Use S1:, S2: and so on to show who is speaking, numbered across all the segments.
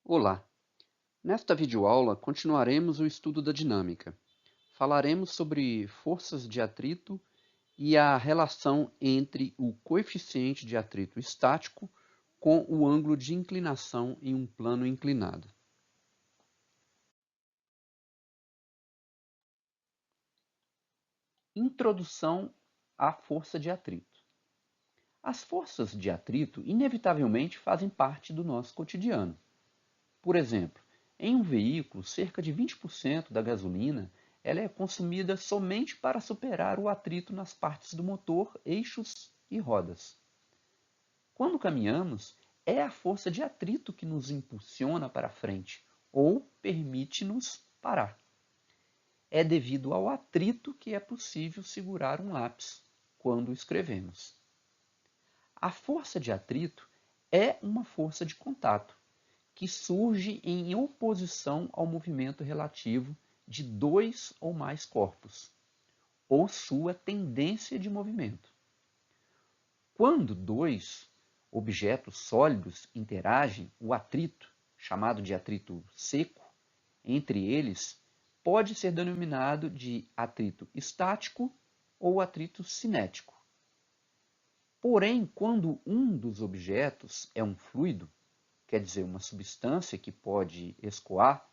S1: Olá! Nesta videoaula continuaremos o estudo da dinâmica. Falaremos sobre forças de atrito e a relação entre o coeficiente de atrito estático com o ângulo de inclinação em um plano inclinado. Introdução à força de atrito. As forças de atrito inevitavelmente fazem parte do nosso cotidiano. Por exemplo, em um veículo, cerca de 20% da gasolina ela é consumida somente para superar o atrito nas partes do motor, eixos e rodas. Quando caminhamos, é a força de atrito que nos impulsiona para frente ou permite-nos parar. É devido ao atrito que é possível segurar um lápis quando escrevemos. A força de atrito é uma força de contato que surge em oposição ao movimento relativo de dois ou mais corpos, ou sua tendência de movimento. Quando dois objetos sólidos interagem, o atrito, chamado de atrito seco, entre eles, pode ser denominado de atrito estático ou atrito cinético. Porém, quando um dos objetos é um fluido, quer dizer, uma substância que pode escoar,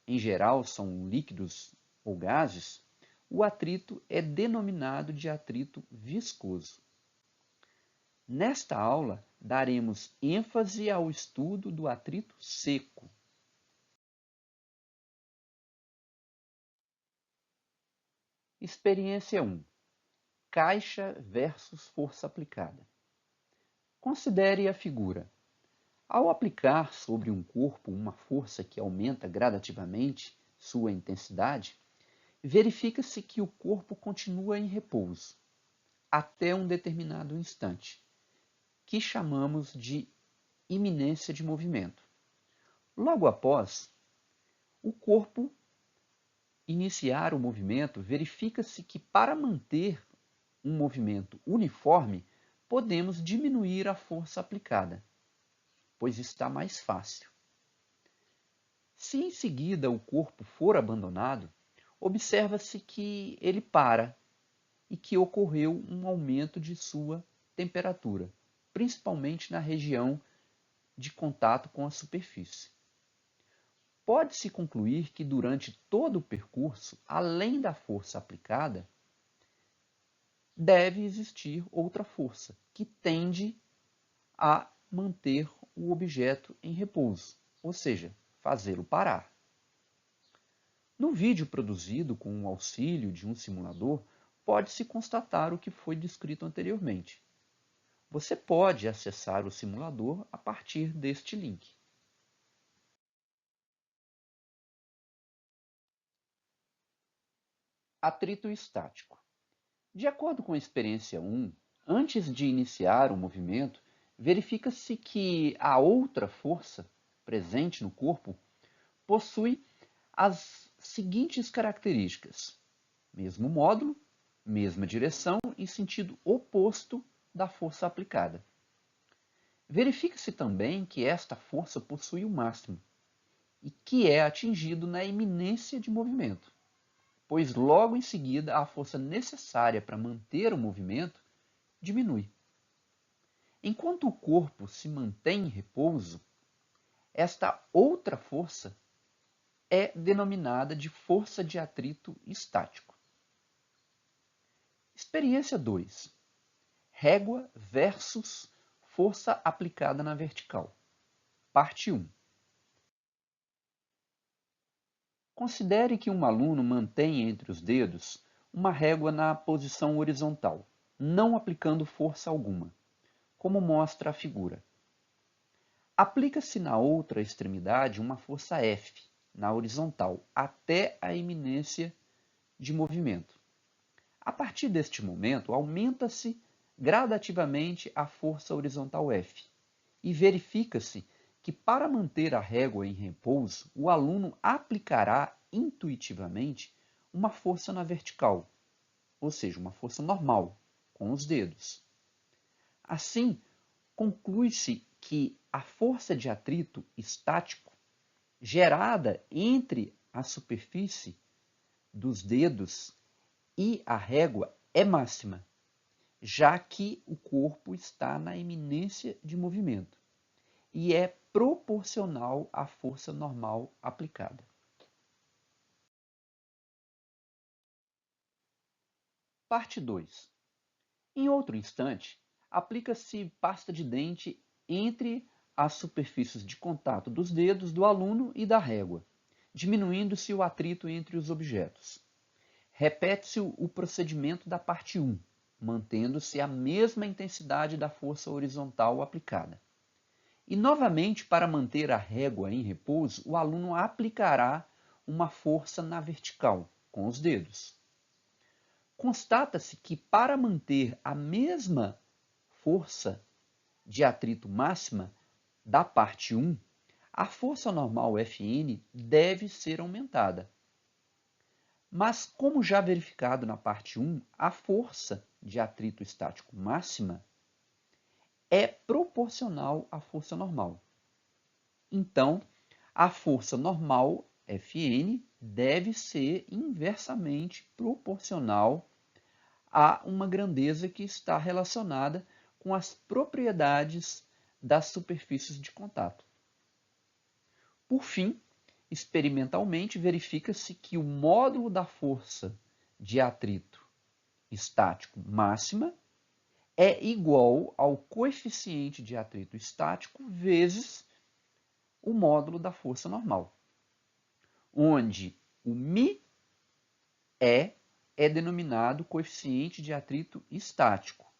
S1: em geral são líquidos ou gases, o atrito é denominado de atrito viscoso. Nesta aula, daremos ênfase ao estudo do atrito seco. Experiência 1. Caixa versus força aplicada. Considere a figura. Ao aplicar sobre um corpo uma força que aumenta gradativamente sua intensidade, verifica-se que o corpo continua em repouso até um determinado instante, que chamamos de iminência de movimento. Logo após o corpo iniciar o movimento, verifica-se que para manter um movimento uniforme, podemos diminuir a força aplicada, pois está mais fácil. Se em seguida o corpo for abandonado, observa-se que ele para e que ocorreu um aumento de sua temperatura, principalmente na região de contato com a superfície. Pode-se concluir que durante todo o percurso, além da força aplicada, deve existir outra força, que tende a manter o objeto em repouso, ou seja, fazê-lo parar. No vídeo produzido com o auxílio de um simulador, pode-se constatar o que foi descrito anteriormente. Você pode acessar o simulador a partir deste link. Atrito estático. De acordo com a experiência 1, antes de iniciar o movimento, verifica-se que a outra força presente no corpo possui as seguintes características: mesmo módulo, mesma direção e sentido oposto da força aplicada. Verifica-se também que esta força possui o máximo e que é atingido na iminência de movimento, pois logo em seguida a força necessária para manter o movimento diminui. Enquanto o corpo se mantém em repouso, esta outra força é denominada de força de atrito estático. Experiência 2. Régua versus força aplicada na vertical. Parte 1. Considere que um aluno mantém entre os dedos uma régua na posição horizontal, não aplicando força alguma, como mostra a figura. Aplica-se na outra extremidade uma força F, na horizontal, até a iminência de movimento. A partir deste momento, aumenta-se gradativamente a força horizontal F e verifica-se que para manter a régua em repouso, o aluno aplicará intuitivamente uma força na vertical, ou seja, uma força normal, com os dedos. Assim, conclui-se que a força de atrito estático gerada entre a superfície dos dedos e a régua é máxima, já que o corpo está na iminência de movimento e é proporcional à força normal aplicada. Parte 2. Em outro instante, aplica-se pasta de dente entre as superfícies de contato dos dedos do aluno e da régua, diminuindo-se o atrito entre os objetos. Repete-se o procedimento da parte 1, mantendo-se a mesma intensidade da força horizontal aplicada. E, novamente, para manter a régua em repouso, o aluno aplicará uma força na vertical, com os dedos. Constata-se que, para manter a mesma força de atrito máxima da parte 1, a força normal Fn deve ser aumentada. Mas, como já verificado na parte 1, a força de atrito estático máxima é proporcional à força normal. Então, a força normal, Fn, deve ser inversamente proporcional a uma grandeza que está relacionada com as propriedades das superfícies de contato. Por fim, experimentalmente, verifica-se que o módulo da força de atrito estático máxima é igual ao coeficiente de atrito estático vezes o módulo da força normal, onde o μe é denominado coeficiente de atrito estático,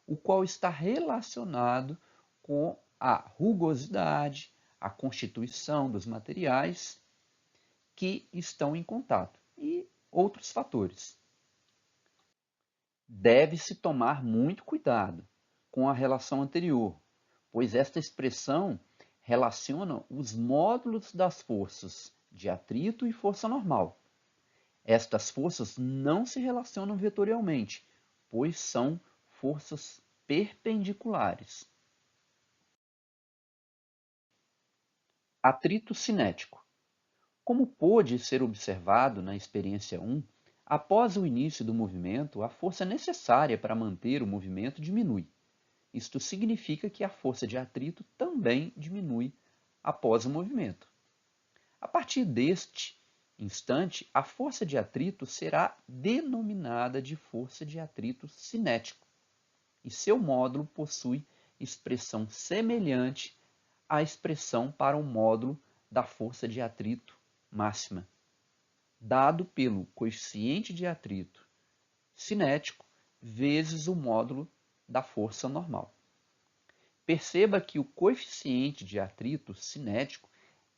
S1: o qual está relacionado com a rugosidade, a constituição dos materiais que estão em contato e outros fatores. Deve-se tomar muito cuidado com a relação anterior, pois esta expressão relaciona os módulos das forças de atrito e força normal. Estas forças não se relacionam vetorialmente, pois são forças perpendiculares. Atrito cinético. Como pôde ser observado na experiência 1, após o início do movimento, a força necessária para manter o movimento diminui. Isto significa que a força de atrito também diminui após o movimento. A partir deste instante, a força de atrito será denominada de força de atrito cinético, e seu módulo possui expressão semelhante à expressão para o módulo da força de atrito máxima, dado pelo coeficiente de atrito cinético vezes o módulo da força normal. Perceba que o coeficiente de atrito cinético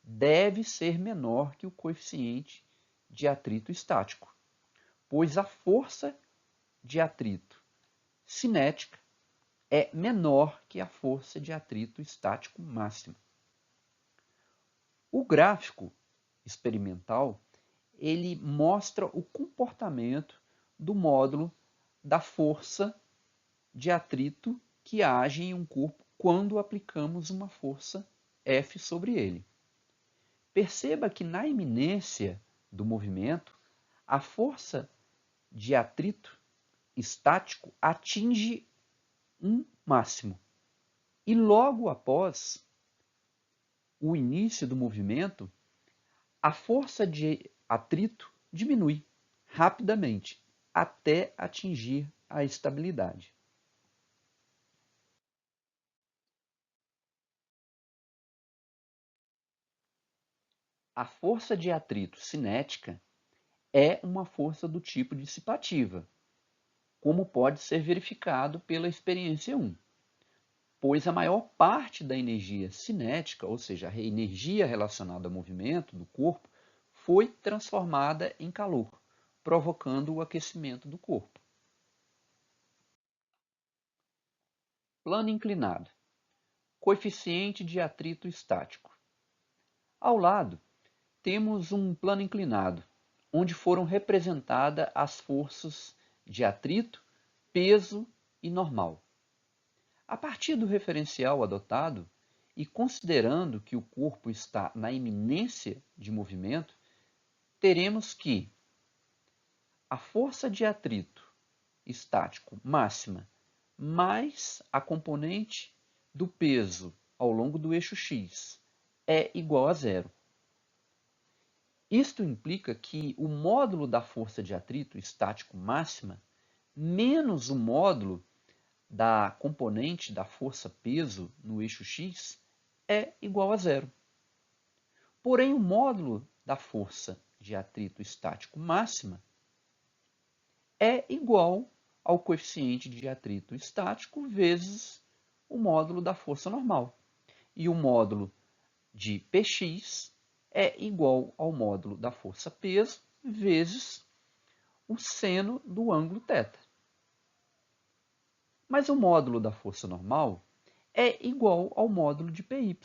S1: deve ser menor que o coeficiente de atrito estático, pois a força de atrito cinética é menor que a força de atrito estático máxima. O gráfico experimental ele mostra o comportamento do módulo da força de atrito que age em um corpo quando aplicamos uma força F sobre ele. Perceba que na iminência do movimento, a força de atrito estático atinge um máximo. E logo após o início do movimento, a força de atrito diminui rapidamente até atingir a estabilidade. A força de atrito cinética é uma força do tipo dissipativa, como pode ser verificado pela experiência 1, pois a maior parte da energia cinética, ou seja, a energia relacionada ao movimento do corpo, foi transformada em calor, provocando o aquecimento do corpo. Plano inclinado. Coeficiente de atrito estático. Ao lado, temos um plano inclinado, onde foram representadas as forças de atrito, peso e normal. A partir do referencial adotado, e considerando que o corpo está na iminência de movimento, teremos que a força de atrito estático máxima mais a componente do peso ao longo do eixo x é igual a zero. Isto implica que o módulo da força de atrito estático máxima menos o módulo da componente da força-peso no eixo x é igual a zero. Porém, o módulo da força de atrito estático máxima é igual ao coeficiente de atrito estático vezes o módulo da força normal. E o módulo de Px é igual ao módulo da força-peso vezes o seno do ângulo θ. Mas o módulo da força normal é igual ao módulo de Py,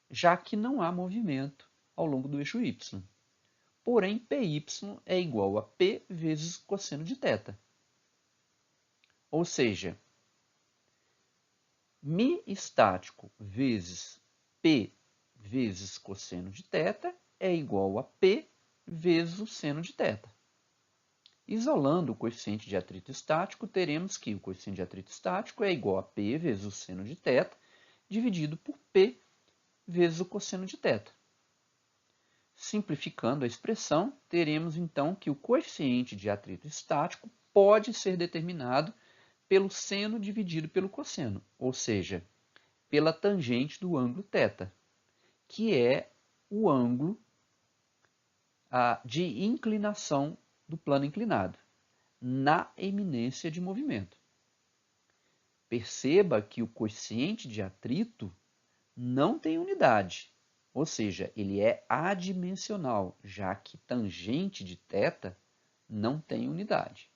S1: já que não há movimento ao longo do eixo y. Porém, Py é igual a P vezes cosseno de θ. Ou seja, μ estático vezes P vezes cosseno de θ é igual a P vezes o seno de θ. Isolando o coeficiente de atrito estático, teremos que o coeficiente de atrito estático é igual a P vezes o seno de θ, dividido por P vezes o cosseno de θ. Simplificando a expressão, teremos então que o coeficiente de atrito estático pode ser determinado pelo seno dividido pelo cosseno, ou seja, pela tangente do ângulo θ, que é o ângulo de inclinação do plano inclinado, na eminência de movimento. Perceba que o coeficiente de atrito não tem unidade, ou seja, ele é adimensional, já que tangente de θ não tem unidade.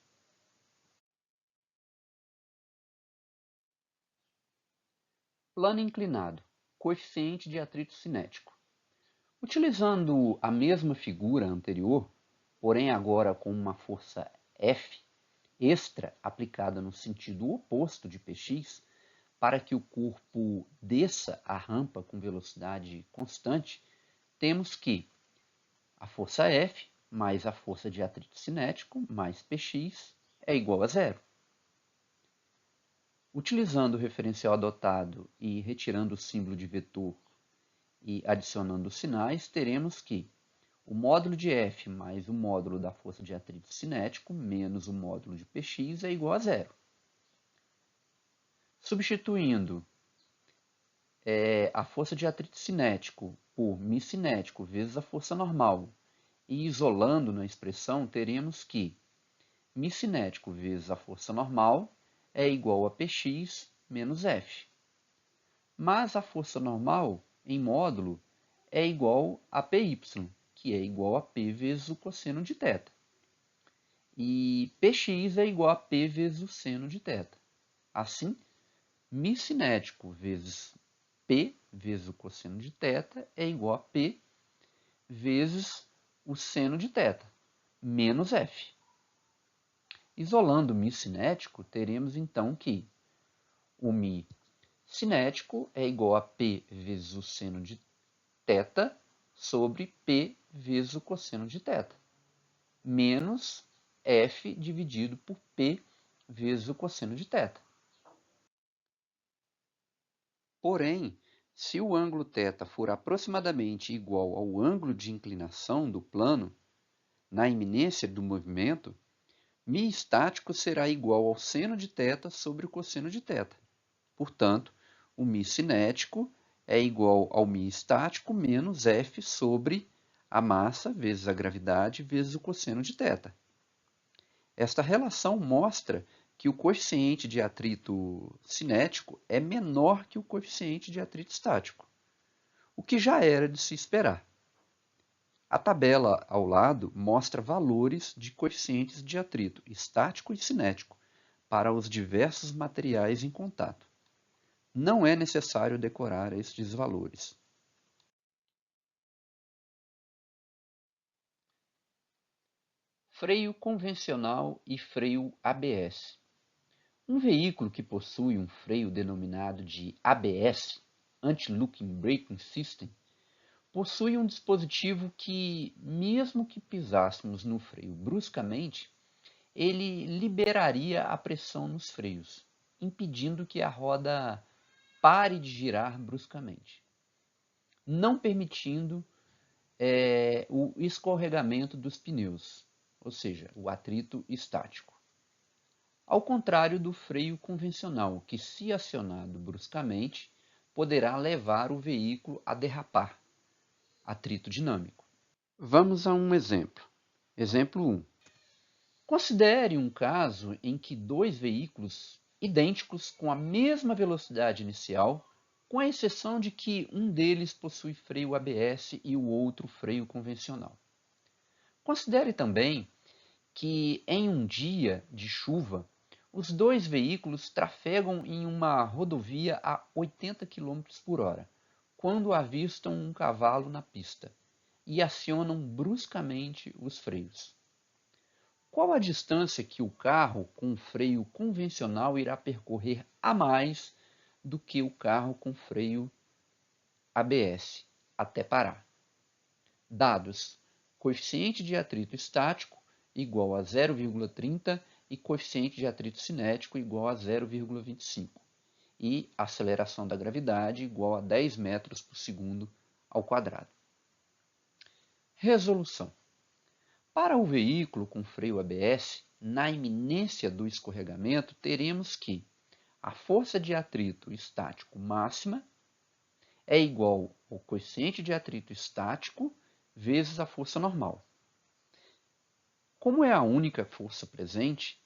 S1: Plano inclinado, coeficiente de atrito cinético. Utilizando a mesma figura anterior, porém agora com uma força F extra aplicada no sentido oposto de Px, para que o corpo desça a rampa com velocidade constante, temos que a força F mais a força de atrito cinético mais Px é igual a zero. Utilizando o referencial adotado e retirando o símbolo de vetor e adicionando os sinais, teremos que o módulo de F mais o módulo da força de atrito cinético menos o módulo de Px é igual a zero. Substituindo a força de atrito cinético por μ cinético vezes a força normal e isolando na expressão, teremos que μ cinético vezes a força normal é igual a Px menos F. Mas a força normal, em módulo, é igual a Py, que é igual a P vezes o cosseno de θ. E Px é igual a P vezes o seno de θ. Assim, μ cinético vezes P vezes o cosseno de θ é igual a P vezes o seno de θ, menos F. Isolando o μ cinético, teremos então que o μ cinético é igual a P vezes o seno de θ sobre P vezes o cosseno de θ, menos F dividido por P vezes o cosseno de θ. Porém, se o ângulo θ for aproximadamente igual ao ângulo de inclinação do plano, na iminência do movimento, μ estático será igual ao seno de θ sobre o cosseno de θ. Portanto, o μ cinético é igual ao μ estático menos F sobre a massa vezes a gravidade vezes o cosseno de θ. Esta relação mostra que o coeficiente de atrito cinético é menor que o coeficiente de atrito estático, o que já era de se esperar. A tabela ao lado mostra valores de coeficientes de atrito estático e cinético para os diversos materiais em contato. Não é necessário decorar estes valores. Freio convencional e freio ABS. Um veículo que possui um freio denominado de ABS Anti-Locking Braking System, possui um dispositivo que, mesmo que pisássemos no freio bruscamente, ele liberaria a pressão nos freios, impedindo que a roda pare de girar bruscamente, não permitindo o escorregamento dos pneus, ou seja, o atrito estático. Ao contrário do freio convencional, que, se acionado bruscamente, poderá levar o veículo a derrapar, atrito dinâmico. Vamos a um exemplo. Exemplo 1. Considere um caso em que dois veículos idênticos com a mesma velocidade inicial, com a exceção de que um deles possui freio ABS e o outro freio convencional. Considere também que em um dia de chuva, os dois veículos trafegam em uma rodovia a 80 km por hora, quando avistam um cavalo na pista e acionam bruscamente os freios. Qual a distância que o carro com freio convencional irá percorrer a mais do que o carro com freio ABS até parar? Dados: coeficiente de atrito estático igual a 0,30 e coeficiente de atrito cinético igual a 0,25 e aceleração da gravidade igual a 10 metros por segundo ao quadrado. Resolução: para o veículo com freio ABS, na iminência do escorregamento, teremos que a força de atrito estático máxima é igual ao coeficiente de atrito estático vezes a força normal. Como é a única força presente,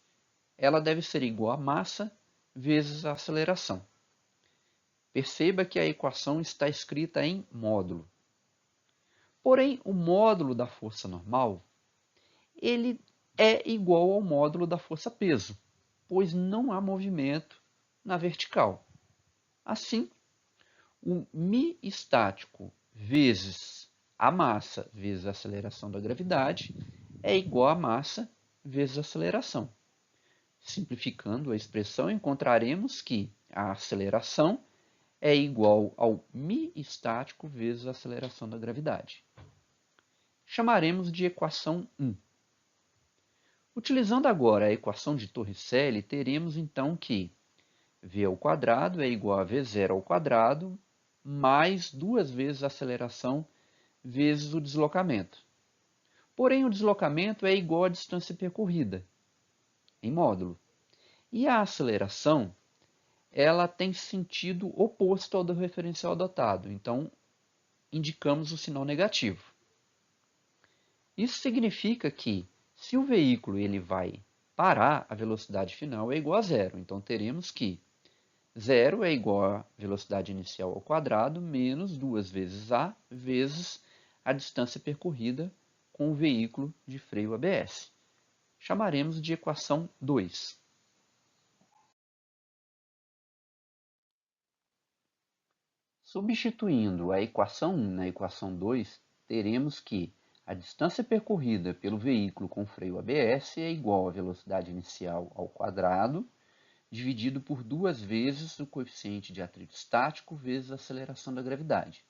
S1: ela deve ser igual a massa vezes a aceleração. Perceba que a equação está escrita em módulo. Porém, o módulo da força normal ele é igual ao módulo da força-peso, pois não há movimento na vertical. Assim, o μ estático vezes a massa vezes a aceleração da gravidade é igual a massa vezes a aceleração. Simplificando a expressão, encontraremos que a aceleração é igual ao μ estático vezes a aceleração da gravidade. Chamaremos de equação 1. Utilizando agora a equação de Torricelli, teremos então que v ao quadrado é igual a v0 ao quadrado mais duas vezes a aceleração vezes o deslocamento. Porém, o deslocamento é igual à distância percorrida, em módulo. E a aceleração, ela tem sentido oposto ao do referencial adotado, então indicamos o sinal negativo. Isso significa que, se o veículo ele vai parar, a velocidade final é igual a zero. Então, teremos que 0 é igual à velocidade inicial ao quadrado menos 2 vezes a vezes a distância percorrida com o veículo de freio ABS. Chamaremos de equação 2. Substituindo a equação 1 na equação 2, teremos que a distância percorrida pelo veículo com freio ABS é igual à velocidade inicial ao quadrado, dividido por duas vezes o coeficiente de atrito estático vezes a aceleração da gravidade.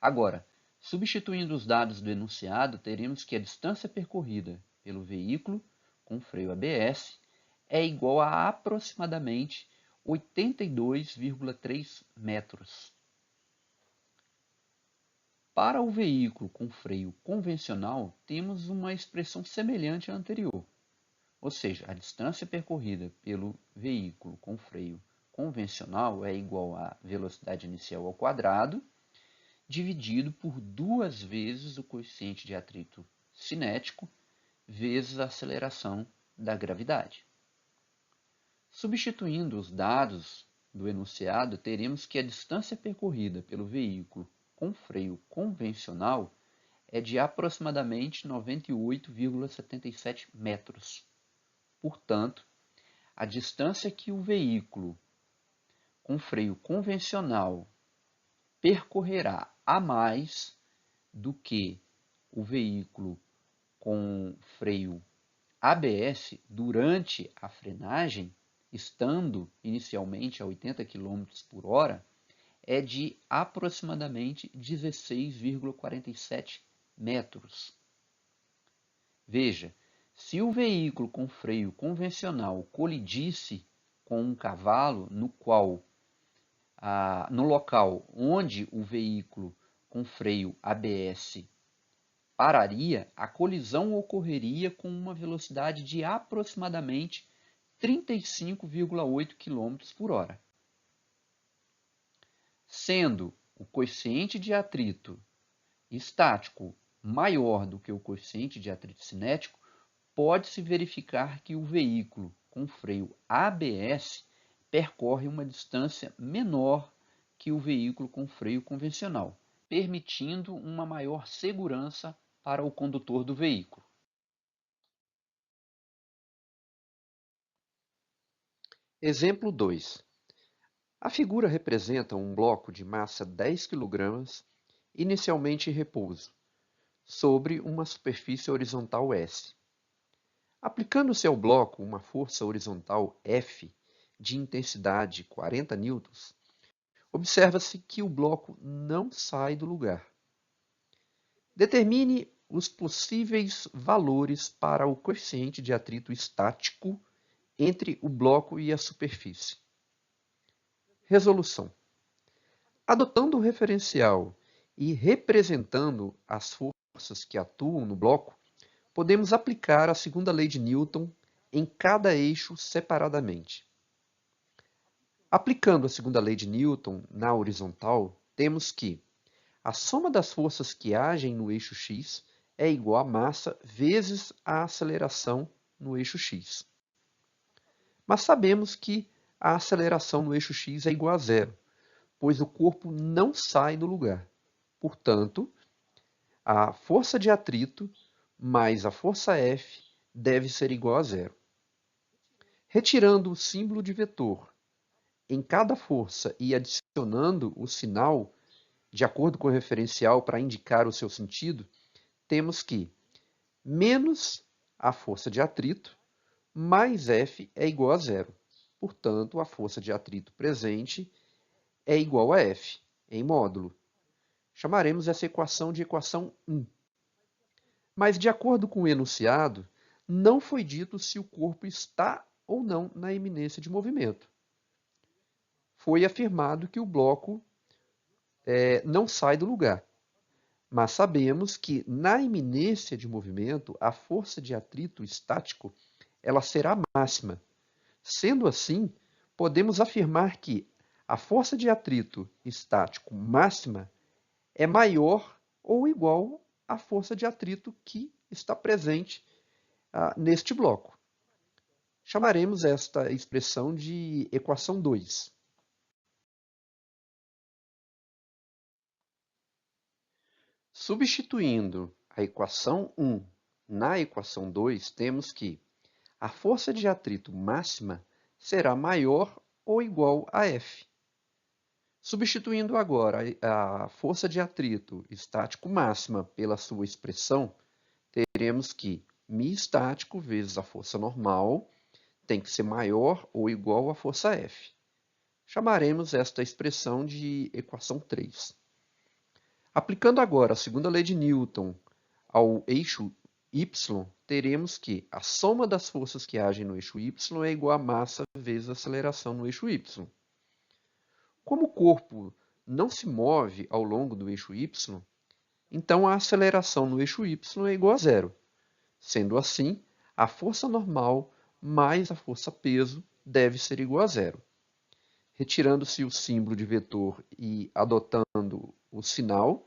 S1: Agora, substituindo os dados do enunciado, teremos que a distância percorrida pelo veículo com freio ABS é igual a aproximadamente 82,3 metros. Para o veículo com freio convencional, temos uma expressão semelhante à anterior, ou seja, a distância percorrida pelo veículo com freio convencional é igual à velocidade inicial ao quadrado, dividido por duas vezes o coeficiente de atrito cinético vezes a aceleração da gravidade. Substituindo os dados do enunciado, teremos que a distância percorrida pelo veículo com freio convencional é de aproximadamente 98,77 metros. Portanto, a distância que o veículo com freio convencional percorrerá a mais do que o veículo com freio ABS durante a frenagem, estando inicialmente a 80 km por hora, é de aproximadamente 16,47 metros. Veja, se o veículo com freio convencional colidisse com um cavalo no local onde o veículo com freio ABS pararia, a colisão ocorreria com uma velocidade de aproximadamente 35,8 km por hora. Sendo o coeficiente de atrito estático maior do que o coeficiente de atrito cinético, pode-se verificar que o veículo com freio ABS percorre uma distância menor que o veículo com freio convencional, permitindo uma maior segurança para o condutor do veículo. Exemplo 2. A figura representa um bloco de massa 10 kg, inicialmente em repouso, sobre uma superfície horizontal S. Aplicando-se ao bloco uma força horizontal F de intensidade 40 N, observa-se que o bloco não sai do lugar. Determine os possíveis valores para o coeficiente de atrito estático entre o bloco e a superfície. Resolução. Adotando o referencial e representando as forças que atuam no bloco, podemos aplicar a segunda lei de Newton em cada eixo separadamente. Aplicando a segunda lei de Newton na horizontal, temos que a soma das forças que agem no eixo x é igual à massa vezes a aceleração no eixo x. Mas sabemos que a aceleração no eixo x é igual a zero, pois o corpo não sai do lugar. Portanto, a força de atrito mais a força F deve ser igual a zero. Retirando o símbolo de vetor em cada força e adicionando o sinal de acordo com o referencial para indicar o seu sentido, temos que menos a força de atrito mais F é igual a zero. Portanto, a força de atrito presente é igual a F, em módulo. Chamaremos essa equação de equação 1. Mas, de acordo com o enunciado, não foi dito se o corpo está ou não na iminência de movimento. Foi afirmado que o bloco não sai do lugar. Mas sabemos que, na iminência de movimento, a força de atrito estático ela será máxima. Sendo assim, podemos afirmar que a força de atrito estático máxima é maior ou igual à força de atrito que está presente neste bloco. Chamaremos esta expressão de equação 2. Substituindo a equação 1 na equação 2, temos que a força de atrito máxima será maior ou igual a F. Substituindo agora a força de atrito estático máxima pela sua expressão, teremos que μ estático vezes a força normal tem que ser maior ou igual à força F. Chamaremos esta expressão de equação 3. Aplicando agora a segunda lei de Newton ao eixo y, teremos que a soma das forças que agem no eixo y é igual a massa vezes a aceleração no eixo y. Como o corpo não se move ao longo do eixo y, então a aceleração no eixo y é igual a zero. Sendo assim, a força normal mais a força peso deve ser igual a zero. Retirando-se o símbolo de vetor e adotando o sinal,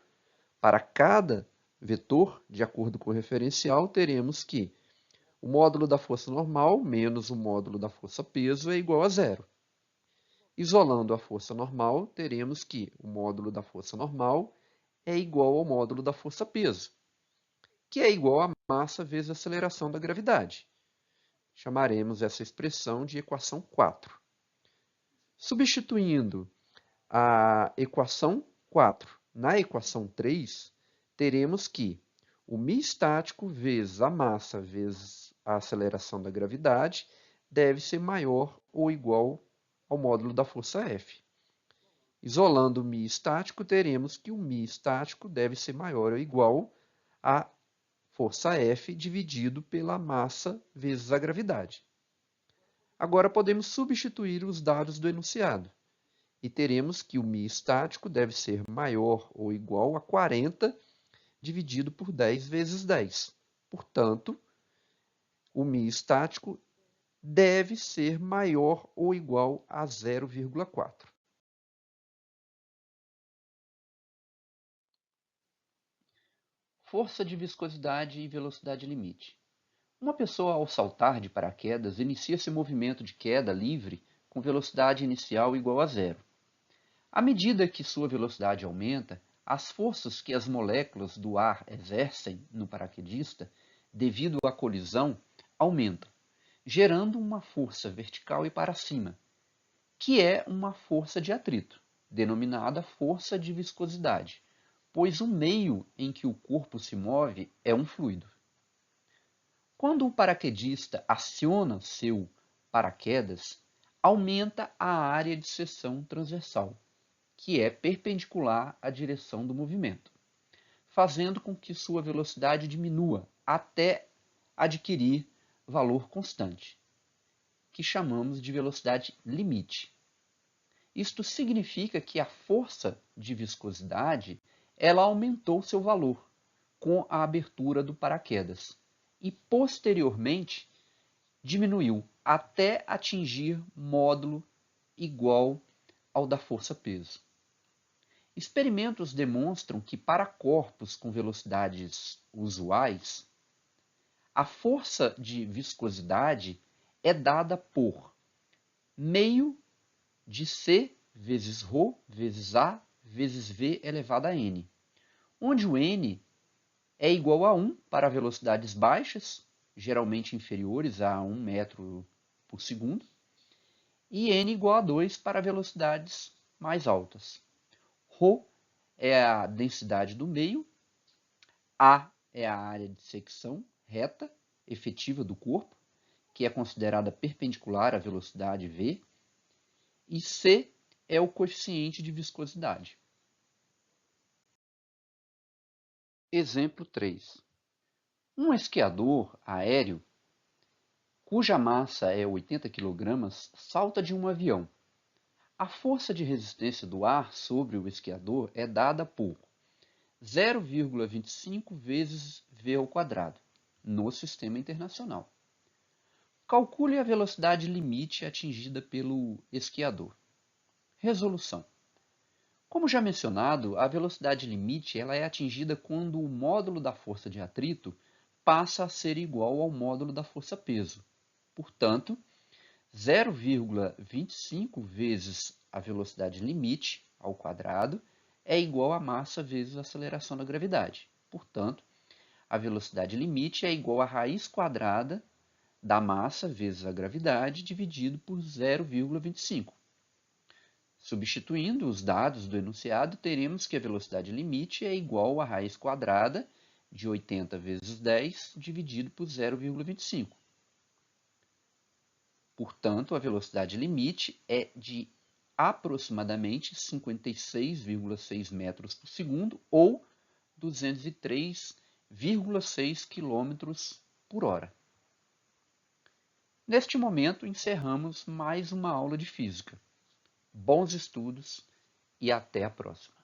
S1: para cada vetor, de acordo com o referencial, teremos que o módulo da força normal menos o módulo da força peso é igual a zero. Isolando a força normal, teremos que o módulo da força normal é igual ao módulo da força peso, que é igual a massa vezes a aceleração da gravidade. Chamaremos essa expressão de equação 4. Substituindo a equação 4 na equação 3, teremos que o μ estático vezes a massa vezes a aceleração da gravidade deve ser maior ou igual ao módulo da força F.
S2: Isolando o μ estático, teremos que o μ estático deve ser maior ou igual a força F dividido pela massa vezes a gravidade. Agora podemos substituir os dados do enunciado e teremos que o μ estático deve ser maior ou igual a 40 dividido por 10 vezes 10. Portanto, o μ estático deve ser maior ou igual a 0,4.
S1: Força de viscosidade e velocidade limite. Uma pessoa, ao saltar de paraquedas, inicia esse movimento de queda livre com velocidade inicial igual a zero. À medida que sua velocidade aumenta, as forças que as moléculas do ar exercem no paraquedista, devido à colisão, aumentam, gerando uma força vertical e para cima, que é uma força de atrito, denominada força de viscosidade, pois o meio em que o corpo se move é um fluido. Quando o paraquedista aciona seu paraquedas, aumenta a área de seção transversal, que é perpendicular à direção do movimento, fazendo com que sua velocidade diminua até adquirir valor constante, que chamamos de velocidade limite. Isto significa que a força de viscosidade ela aumentou seu valor com a abertura do paraquedas e posteriormente diminuiu até atingir módulo igual ao da força-peso. Experimentos demonstram que para corpos com velocidades usuais, a força de viscosidade é dada por meio de C vezes ρ vezes A vezes V elevado a N, onde o N é igual a 1 para velocidades baixas, geralmente inferiores a 1 metro por segundo, e N igual a 2 para velocidades mais altas. Ρ é a densidade do meio, A é a área de secção reta efetiva do corpo, que é considerada perpendicular à velocidade v, e C é o coeficiente de viscosidade. Exemplo 3. Um esquiador aéreo, cuja massa é 80 kg, salta de um avião. A força de resistência do ar sobre o esquiador é dada por 0,25 vezes v ao quadrado, no sistema internacional. Calcule a velocidade limite atingida pelo esquiador. Resolução. Como já mencionado, a velocidade limite ela é atingida quando o módulo da força de atrito passa a ser igual ao módulo da força-peso. Portanto, 0,25 vezes a velocidade limite ao quadrado é igual a massa vezes a aceleração da gravidade. Portanto, a velocidade limite é igual a raiz quadrada da massa vezes a gravidade dividido por 0,25. Substituindo os dados do enunciado, teremos que a velocidade limite é igual a raiz quadrada de 80 vezes 10 dividido por 0,25. Portanto, a velocidade limite é de aproximadamente 56,6 metros por segundo ou 203,6 km por hora. Neste momento, encerramos mais uma aula de física. Bons estudos e até a próxima!